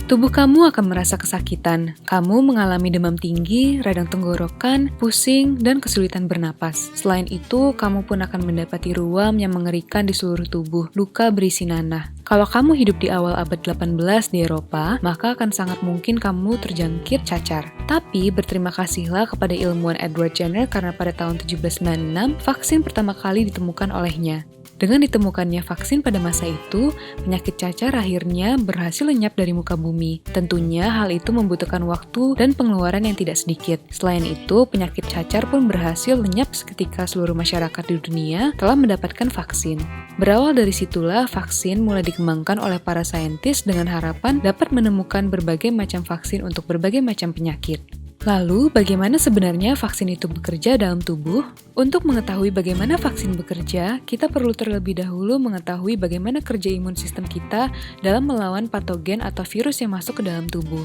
Tubuh kamu akan merasa kesakitan. Kamu mengalami demam tinggi, radang tenggorokan, pusing, dan kesulitan bernapas. Selain itu, kamu pun akan mendapati ruam yang mengerikan di seluruh tubuh, luka berisi nanah. Kalau kamu hidup di awal abad 18 di Eropa, maka akan sangat mungkin kamu terjangkit cacar. Tapi, berterima kasihlah kepada ilmuwan Edward Jenner karena pada tahun 1796, vaksin pertama kali ditemukan olehnya. Dengan ditemukannya vaksin pada masa itu, penyakit cacar akhirnya berhasil lenyap dari muka bumi. Tentunya hal itu membutuhkan waktu dan pengeluaran yang tidak sedikit. Selain itu, penyakit cacar pun berhasil lenyap ketika seluruh masyarakat di dunia telah mendapatkan vaksin. Berawal dari situlah vaksin mulai dikembangkan oleh para saintis dengan harapan dapat menemukan berbagai macam vaksin untuk berbagai macam penyakit. Lalu, bagaimana sebenarnya vaksin itu bekerja dalam tubuh? Untuk mengetahui bagaimana vaksin bekerja, kita perlu terlebih dahulu mengetahui bagaimana kerja imun sistem kita dalam melawan patogen atau virus yang masuk ke dalam tubuh.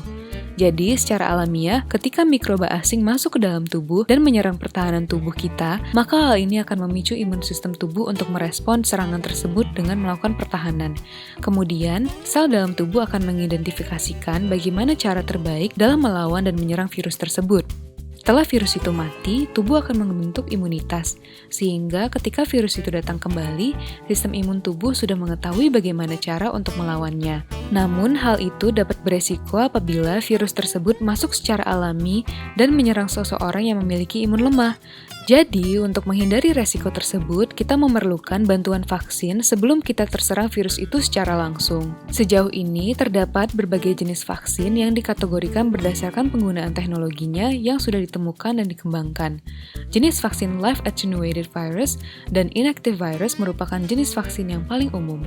Jadi, secara alamiah, ketika mikroba asing masuk ke dalam tubuh dan menyerang pertahanan tubuh kita, maka hal ini akan memicu imun sistem tubuh untuk merespon serangan tersebut dengan melakukan pertahanan. Kemudian, sel dalam tubuh akan mengidentifikasikan bagaimana cara terbaik dalam melawan dan menyerang virus tersebut. Setelah virus itu mati, tubuh akan membentuk imunitas, sehingga ketika virus itu datang kembali, sistem imun tubuh sudah mengetahui bagaimana cara untuk melawannya. Namun, hal itu dapat beresiko apabila virus tersebut masuk secara alami dan menyerang seseorang yang memiliki imun lemah. Jadi, untuk menghindari resiko tersebut, kita memerlukan bantuan vaksin sebelum kita terserang virus itu secara langsung. Sejauh ini, terdapat berbagai jenis vaksin yang dikategorikan berdasarkan penggunaan teknologinya yang sudah ditemukan dan dikembangkan. Jenis vaksin live attenuated virus dan inactive virus merupakan jenis vaksin yang paling umum.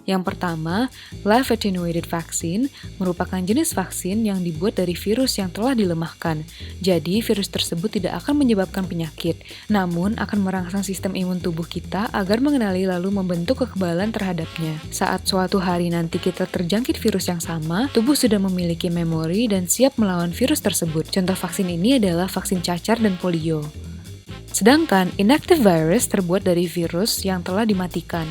Yang pertama, live attenuated vaccine merupakan jenis vaksin yang dibuat dari virus yang telah dilemahkan. Jadi, virus tersebut tidak akan menyebabkan penyakit, namun akan merangsang sistem imun tubuh kita agar mengenali lalu membentuk kekebalan terhadapnya. Saat suatu hari nanti kita terjangkit virus yang sama, tubuh sudah memiliki memori dan siap melawan virus tersebut. Contoh vaksin ini adalah vaksin cacar dan polio. Sedangkan inactive virus terbuat dari virus yang telah dimatikan.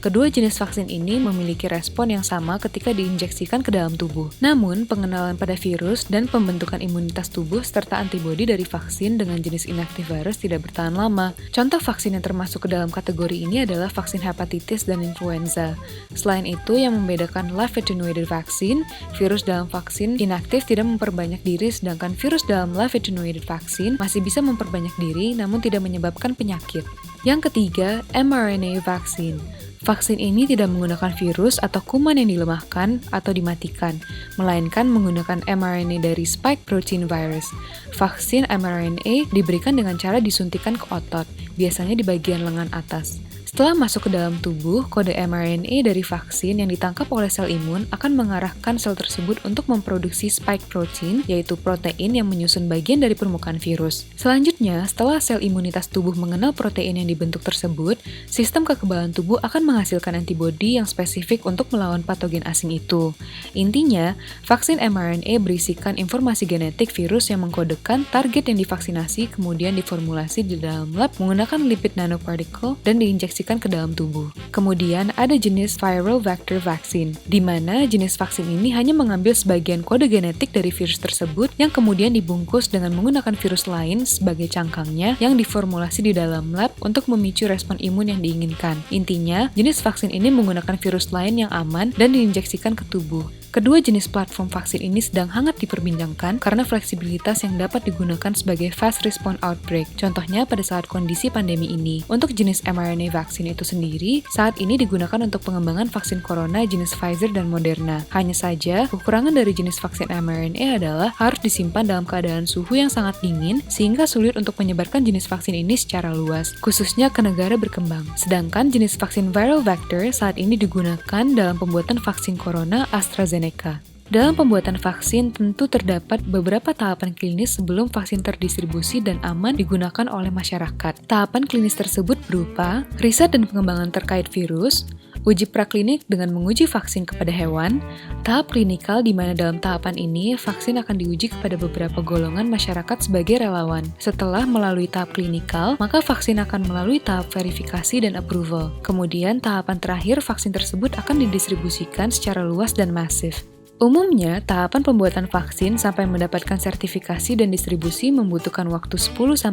Kedua jenis vaksin ini memiliki respon yang sama ketika diinjeksikan ke dalam tubuh. Namun, pengenalan pada virus dan pembentukan imunitas tubuh serta antibodi dari vaksin dengan jenis inactive virus tidak bertahan lama. Contoh vaksin yang termasuk ke dalam kategori ini adalah vaksin hepatitis dan influenza. Selain itu, yang membedakan live attenuated vaccine, virus dalam vaksin inaktif tidak memperbanyak diri, sedangkan virus dalam live attenuated vaccine masih bisa memperbanyak diri namun tidak menyebabkan penyakit. Yang ketiga, mRNA vaccine. Vaksin ini tidak menggunakan virus atau kuman yang dilemahkan atau dimatikan, melainkan menggunakan mRNA dari spike protein virus. Vaksin mRNA diberikan dengan cara disuntikan ke otot, biasanya di bagian lengan atas. Setelah masuk ke dalam tubuh, kode mRNA dari vaksin yang ditangkap oleh sel imun akan mengarahkan sel tersebut untuk memproduksi spike protein, yaitu protein yang menyusun bagian dari permukaan virus. Selanjutnya, setelah sel imunitas tubuh mengenal protein yang dibentuk tersebut, sistem kekebalan tubuh akan menghasilkan antibodi yang spesifik untuk melawan patogen asing itu. Intinya, vaksin mRNA berisikan informasi genetik virus yang mengkodekan target yang divaksinasi, kemudian diformulasi di dalam lab menggunakan lipid nanoparticle dan diinjeksi ke dalam tubuh. Kemudian ada jenis viral vector vaccine, di mana jenis vaksin ini hanya mengambil sebagian kode genetik dari virus tersebut yang kemudian dibungkus dengan menggunakan virus lain sebagai cangkangnya yang diformulasi di dalam lab untuk memicu respon imun yang diinginkan. Intinya, jenis vaksin ini menggunakan virus lain yang aman dan diinjeksikan ke tubuh. Kedua jenis platform vaksin ini sedang hangat diperbincangkan karena fleksibilitas yang dapat digunakan sebagai fast response outbreak. Contohnya pada saat kondisi pandemi ini. Untuk jenis mRNA vaksin itu sendiri, saat ini digunakan untuk pengembangan vaksin corona jenis Pfizer dan Moderna. Hanya saja, kekurangan dari jenis vaksin mRNA adalah harus disimpan dalam keadaan suhu yang sangat dingin sehingga sulit untuk menyebarkan jenis vaksin ini secara luas, khususnya ke negara berkembang. Sedangkan jenis vaksin viral vector saat ini digunakan dalam pembuatan vaksin corona AstraZeneca. Dalam pembuatan vaksin tentu terdapat beberapa tahapan klinis sebelum vaksin terdistribusi dan aman digunakan oleh masyarakat. Tahapan klinis tersebut berupa riset dan pengembangan terkait virus, uji praklinik dengan menguji vaksin kepada hewan, tahap klinikal di mana dalam tahapan ini vaksin akan diuji kepada beberapa golongan masyarakat sebagai relawan. Setelah melalui tahap klinikal, maka vaksin akan melalui tahap verifikasi dan approval. Kemudian tahapan terakhir vaksin tersebut akan didistribusikan secara luas dan masif. Umumnya, tahapan pembuatan vaksin sampai mendapatkan sertifikasi dan distribusi membutuhkan waktu 10-15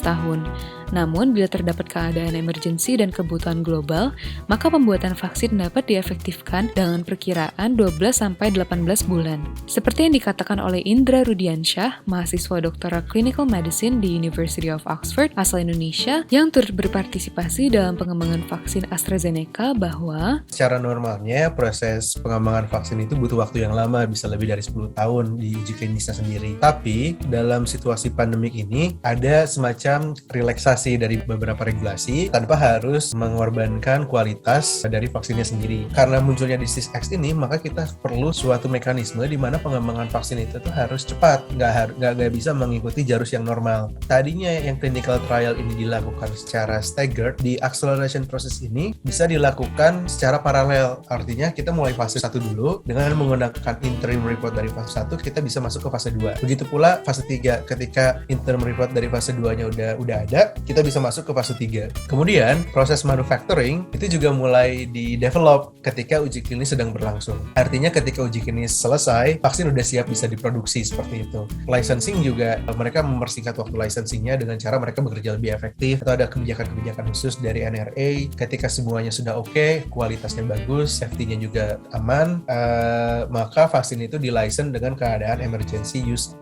tahun. Namun, bila terdapat keadaan emergensi dan kebutuhan global, maka pembuatan vaksin dapat diefektifkan dengan perkiraan 12-18 bulan. Seperti yang dikatakan oleh Indra Rudiansyah, mahasiswa doktoral Clinical Medicine di University of Oxford, asal Indonesia, yang turut berpartisipasi dalam pengembangan vaksin AstraZeneca bahwa secara normalnya proses pengembangan vaksin itu butuh waktu yang lama, bisa lebih dari 10 tahun di uji klinisnya sendiri. Tapi dalam situasi pandemik ini ada semacam relaksasi dari beberapa regulasi tanpa harus mengorbankan kualitas dari vaksinnya sendiri. Karena munculnya disease X ini, maka kita perlu suatu mekanisme di mana pengembangan vaksin itu tuh harus cepat, nggak bisa mengikuti jarus yang normal. Tadinya yang clinical trial ini dilakukan secara staggered, di acceleration process ini bisa dilakukan secara paralel. Artinya kita mulai fase 1 dulu dengan menggunakan interim report dari fase 1, kita bisa masuk ke fase 2. Begitu pula fase 3, ketika interim report dari fase 2-nya udah ada, kita bisa masuk ke fase 3. Kemudian proses manufacturing itu juga mulai di-develop ketika uji klinis sedang berlangsung. Artinya ketika uji klinis selesai, vaksin udah siap bisa diproduksi seperti itu. Licensing juga, mereka mempersingkat waktu licensingnya dengan cara mereka bekerja lebih efektif, atau ada kebijakan-kebijakan khusus dari NRA. Ketika semuanya sudah oke, kualitasnya bagus, safety-nya juga aman, maka vaksin itu di-license dengan keadaan emergency use.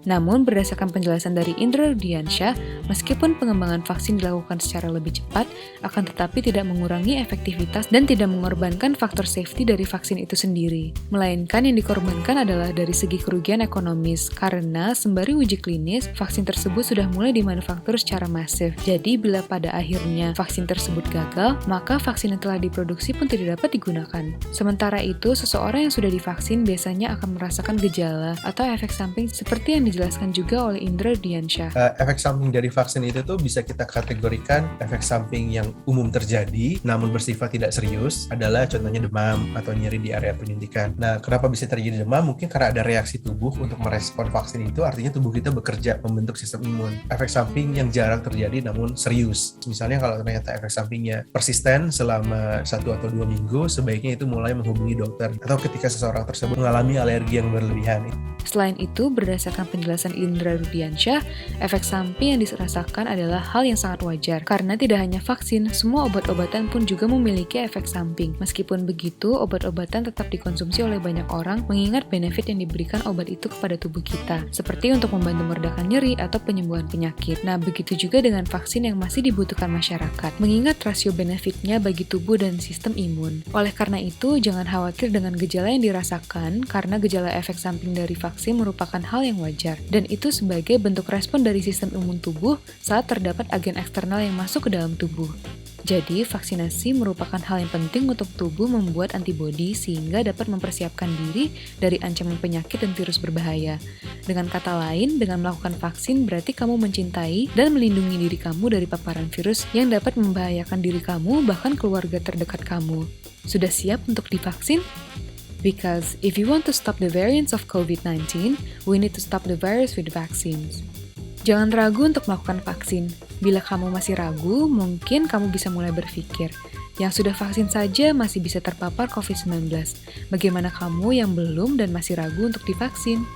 Namun, berdasarkan penjelasan dari Indra Rudiansyah, meskipun pengembangan vaksin dilakukan secara lebih cepat, akan tetapi tidak mengurangi efektivitas dan tidak mengorbankan faktor safety dari vaksin itu sendiri. Melainkan yang dikorbankan adalah dari segi kerugian ekonomis, karena sembari uji klinis, vaksin tersebut sudah mulai dimanufaktur secara masif. Jadi, bila pada akhirnya vaksin tersebut gagal, maka vaksin yang telah diproduksi pun tidak dapat digunakan. Sementara itu, seseorang yang sudah divaksin biasanya akan merasakan gejala atau efek samping seperti yang dijelaskan juga oleh Indra Rudiansyah. Efek samping dari vaksin itu tuh bisa kita kategorikan efek samping yang umum terjadi namun bersifat tidak serius, adalah contohnya demam atau nyeri di area penyuntikan. Nah, kenapa bisa terjadi demam? Mungkin karena ada reaksi tubuh untuk merespon vaksin itu, artinya tubuh kita bekerja membentuk sistem imun. Efek samping yang jarang terjadi namun serius. Misalnya kalau ternyata efek sampingnya persisten selama 1 atau 2 minggu, sebaiknya itu mulai menghubungi dokter, atau ketika seseorang tersebut mengalami alergi yang berlebihan. Selain itu, berdasarkan penjelasan Indra Rudiansyah, efek samping yang dirasakan adalah hal yang sangat wajar, karena tidak hanya vaksin, semua obat-obatan pun juga memiliki efek samping. Meskipun begitu, obat-obatan tetap dikonsumsi oleh banyak orang, mengingat benefit yang diberikan obat itu kepada tubuh kita, seperti untuk membantu meredakan nyeri atau penyembuhan penyakit. Nah, begitu juga dengan vaksin yang masih dibutuhkan masyarakat, mengingat rasio benefitnya bagi tubuh dan sistem imun. Oleh karena itu, jangan khawatir dengan gejala yang dirasakan, karena gejala efek samping dari vaksin merupakan hal yang wajar, dan itu sebagai bentuk respon dari sistem imun tubuh saat terdapat agen eksternal yang masuk ke dalam tubuh. Jadi, vaksinasi merupakan hal yang penting untuk tubuh membuat antibodi sehingga dapat mempersiapkan diri dari ancaman penyakit dan virus berbahaya. Dengan kata lain, dengan melakukan vaksin berarti kamu mencintai dan melindungi diri kamu dari paparan virus yang dapat membahayakan diri kamu bahkan keluarga terdekat kamu. Sudah siap untuk divaksin? Because if you want to stop the variants of COVID-19, we need to stop the virus with vaccines. Jangan ragu untuk melakukan vaksin. Bila kamu masih ragu, mungkin kamu bisa mulai berpikir, yang sudah vaksin saja masih bisa terpapar COVID-19. Bagaimana kamu yang belum dan masih ragu untuk divaksin?